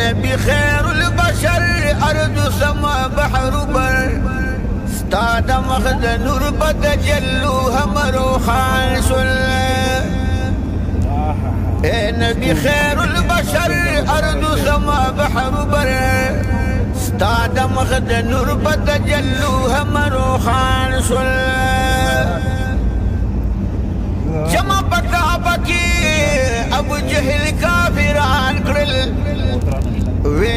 نبي خير البشر أرض سما بحر بر استاد مخد نور بتجلوها مروخان سل نبي خير البشر أرض سما بحر بر استاد مخد نور بتجلوها مروخان سل جمع بكابكي ابو جهل كافران كرل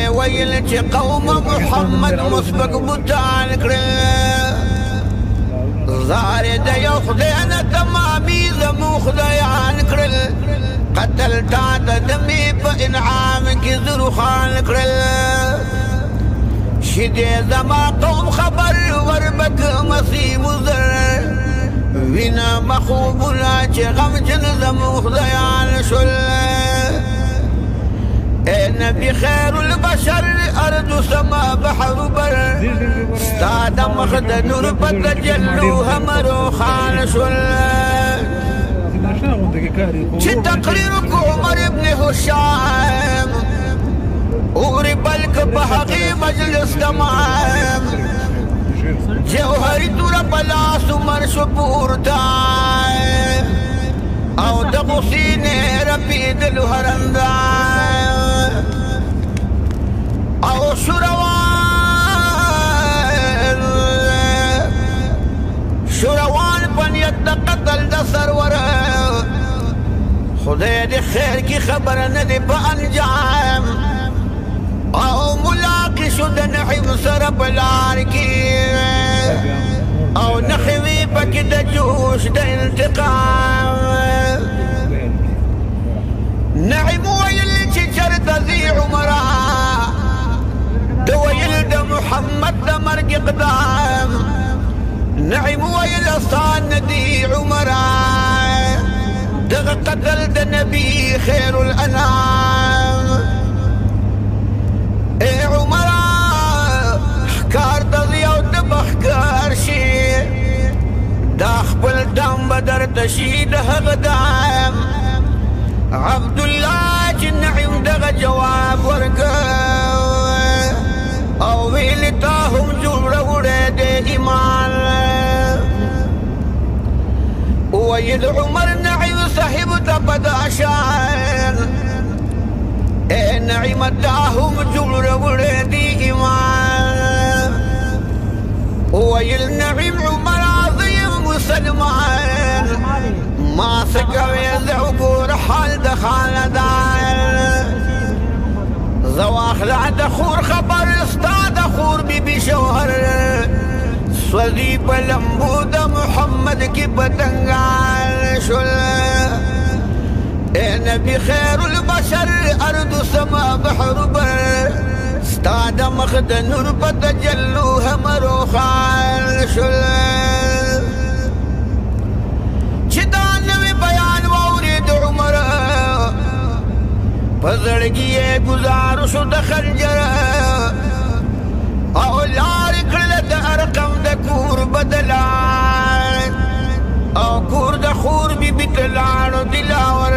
ويل قوم محمد مسبق بطان كرل زارد يخدين تمامي زمو خديان كرل قتل تعد دمي بإنعام كذر خان كرل شدي زما قوم خبر وربك مصيب زر وینا مخوبنا چه غم جنزم خدایان شل اے نبی خیر البشر ارض سما بحر بر استاد مخد نور بتجلو همرو خان شل چه تقریرک عمر ابن هشام اوری بلک بحقی مجلس تمام جوهری تورا پلاس عمر شپورتا او دغسین ربی دلو هرندا او شروان پنیت دا قتل دا سرور خدای دی خیر کی خبر ندی پا انجام او ملاقی شد نحیم سر بلار کی او نخوی پکی دا جوش دا انتقام نحیم ویل چی چرد زی عمرا دا ویل دا محمد دا مرگ اقدام نحیم ویل صان دی عمرا دا قتل دا نبی خیر الانام اے عمرا حکار تضیع و دبخکار شی دا خپل دم بدر تشید هغدام عبدالله چی نعیم دغ جواب ورکا او ویلی تاهم جوڑ وڑے دے ایمان ویل عمر نعیم صاحب تبداشان اے نعمتاهم جور وردی ایمان ویل نعیم عمر عظیم مسلمان ما سکوی ذعقور حال دخاندان زواخلع دخور خبر استاد خور بی بی شوهر سوزی پلمبو دا محمد کی پتنگان شل اے نبی خیر البشر ارض سما بحر بر استاد مخد نور بتجلو همرو خان شل چدا نوی بیان وورید عمر پزڑگی گزار شد خنجر او لار کلت ارقم دا کور بدلان او کور دا خور بی بتلانو دلاور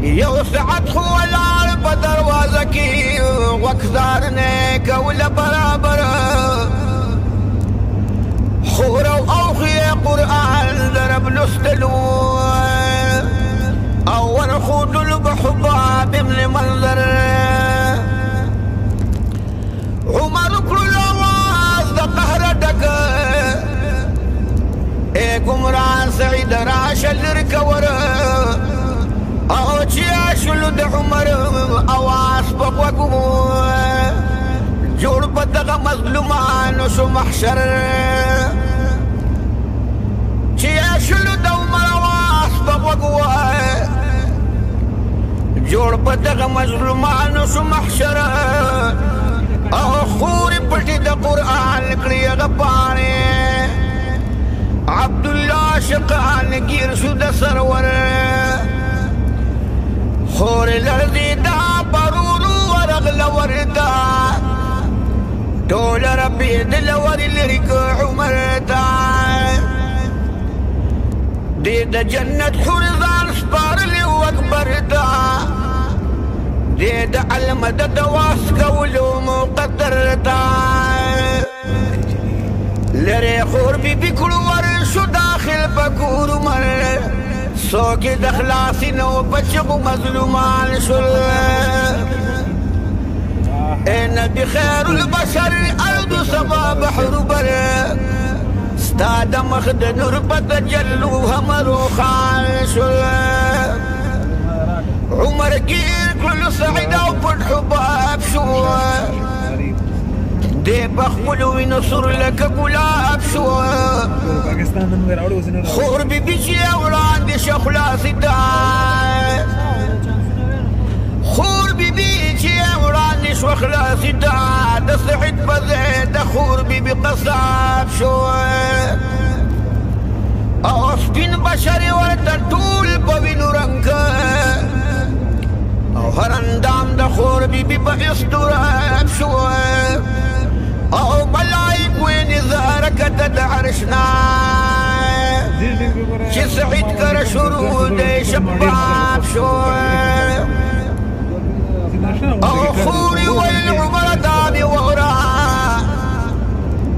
یو ساعت خوالار پا دروازه کی وکزار نے کول برابر خورو اوخی قرآن درب لستلو او ورخود البحباب من منظر عمر کل آواز دا قهر دک اے گمران سعید راشل رکور او چیاشلو دا عمر آواز بقوکو جوڑ بدغ مظلومان شو محشر چیاشلو دا عمر آواز بقوکو جوڑ بدغ مظلومان شو محشر او خوری پٹی دا قرآن کری غبانی عبداللہ شقان گیر شو دا سرور خور لرزی دا برورو ورغل وردا دول ربی دل ور لرک عمر دا دی دا جنت حرزان سپار لی اکبر دا دې د المدد واس کولو مقدر تا لري خور بي کړو ورشو داخل پکور عمر څوک د خلاص نو بچو مظلومان شول اے نبی خیر البشر ارض سما بحر بر ستا د مخ د نور په تجلو همرو خان شول عمر گیر کلو سعید او پټ حباب شو دې بخپلو وینو سور لکه ګلاب شو خور بي بي چې وړاندې شه خلاصې ته خور بي بي چې وړاندې شوه خلاصې ته د سعید په ځای د خور بي بي قصاب شو او سپین بشر یې ورته ټول په وینو رنګ او هر اندام د خور بي بي په استراب شو او ملائک وی نظارکت د عرشنا چې سعید کر شروع د شباب شو او خوري ویل عمر دامي ورا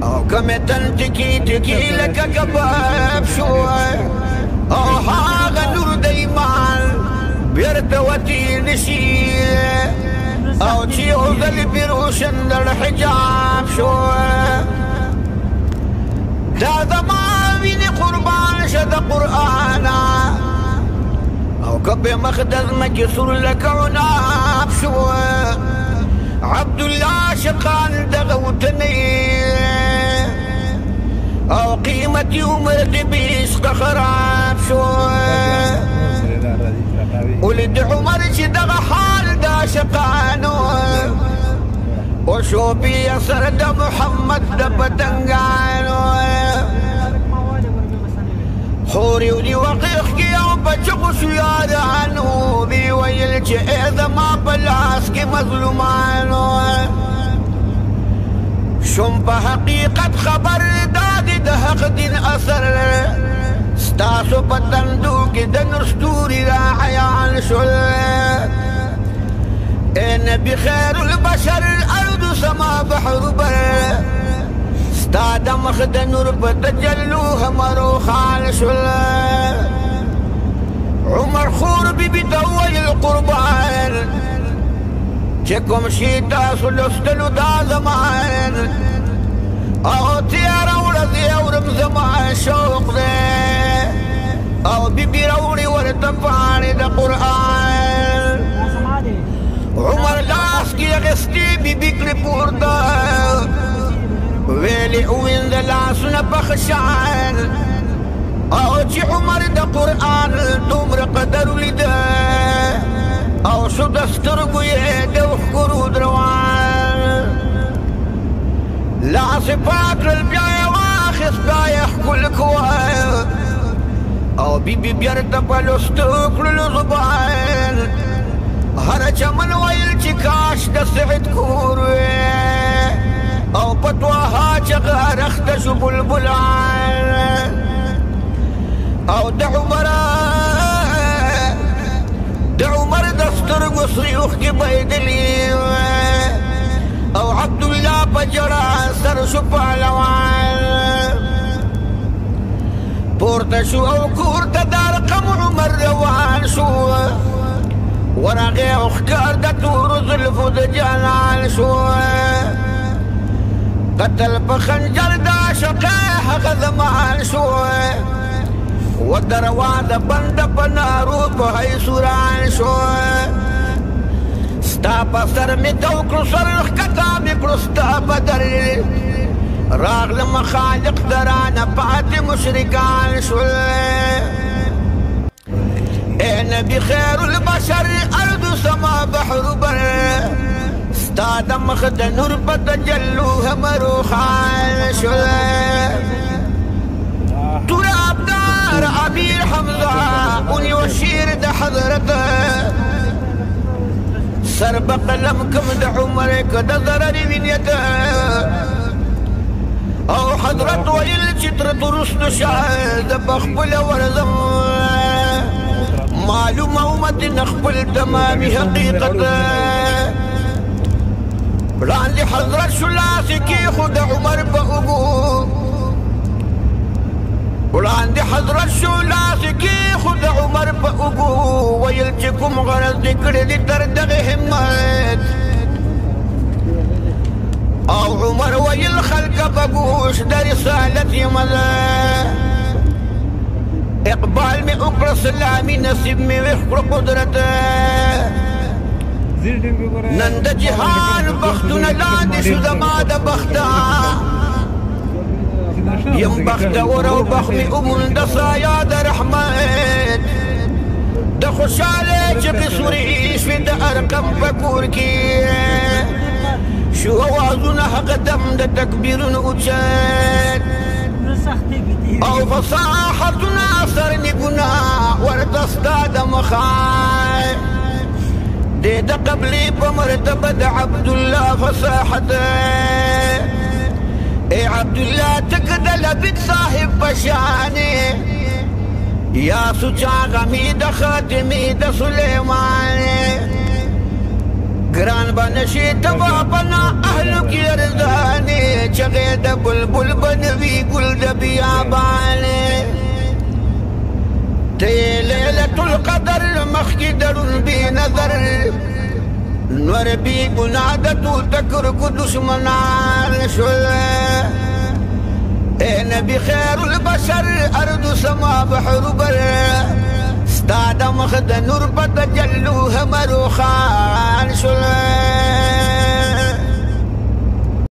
او کمتن تکی لکه کباب شو او هاغه نور د ایمان بیرته وتی نشي او چې یو ځل پې روشن در حجاب شو دا زما وینې قربان شه د قرآنه او که په مخ د ځمکې سور لکه عناب شو عبدالله شقان دغه وطنۍ او قیمتي عمر د بېعشقه خراب شو ولد عمر چې دغه حال دا شقانو وشو بي اثر د محمد د پتنګانو خوري ولي وقيخ کې او بچو شو یارانو بي ویل چې اذا ما بلاس کې مظلومانو شم په حقیقت خبر داد د حق دین اثر ستاسو په تندو کې د نور ستوري را عیان شول اے نبی خیر البشر ارض سما بحر بر ستا د مخ د نور په تجلو همرو خان شول عمر خور بي بي ته ویل قربان چې کوم شي تاسو لوستلو دا زمان او تیاره ورځې اورم زما شوق دی او بي بي راوړي ورته پاڼې د قرآن عمر لاس کې اخیستې بي بي کړې پورته ویلې ووینځه لاسونه په خشان او چې عمر د قرآن دومره قدر ولیده او شو د سترګو یې د اوښکو روان لاس یې پاک کړل بیا یې واخیست بیا یې ښکل کړه او بي بي بیرته په لوستو کړلو زبان هر چمن ویل چې کاش د سعید کور وې او په طوها چغه رخته شو بلبلان او د عمر د سترګو سرې اوښکې بهېدلې او عبدالله په جړا سر شو پهلوان پورته شو او کور ته د رقم عمر روان شو ورغې او ښکار د تورو زلفو د جلال شو قتل په خنجر د عشقې هغه زمان شو ودروا د بنده په نارو په حیثوران شو ستا په سر مې تو کړو سر ښکته مې کړو ستا بدر راغله مخالق درانه پاتې مشرکان شول اے نبی خیر البشر ارض سما بحر بر ستا د مخ د نور په تجلو همرو خان شول تور ابدار امیر حمزه ونیو شیر د حضرته سر بقلم کم د عمر که د ضرر وینیته او حضرت ویل چې تر درست شه د بخپل ورزم معلوم امت نخبل تمامي حقیقت وړاندې حضرت شو لاس کېښود عمر په اوږو وړاندې حضرت شو لاس کېښود عمر په اوږو ویل چې کوم غرض دې کړی دی تر دغه همت او عمر ویل خلکه په ګوش د رسالت یم اقبال مې وکړه سلامي نصیب مې ویښ کړه قدرت نن د جهان بختونه لاندې شو زما د بخته یم بختور او بخت مې ومونده سایه د رحمت د خوشحالۍ چغې سورې شوې د ارقم په کور کې شو اوازونه هغه دم د تکبیرونو اوچت او فصاحتنا سر نگنا ورد استاد مخای دې د قبلي په مرتبه د عبدالله فصاحت اے عبدالله تکد لبد صاحب پشانه یا سوچا غمی د خاتمی د سلیمان گران بنشی تبا بنا اهلو کی ارزانی چغی د بلبل بنوی گل د بیابانی تی لیلت القدر مخی درون بی نظر نور بی گنادتو تکر کو دشمنان شل اے نبی خیر البشر ارض سما بحر بر ستاد مخد نور پت جلو همرو خان شل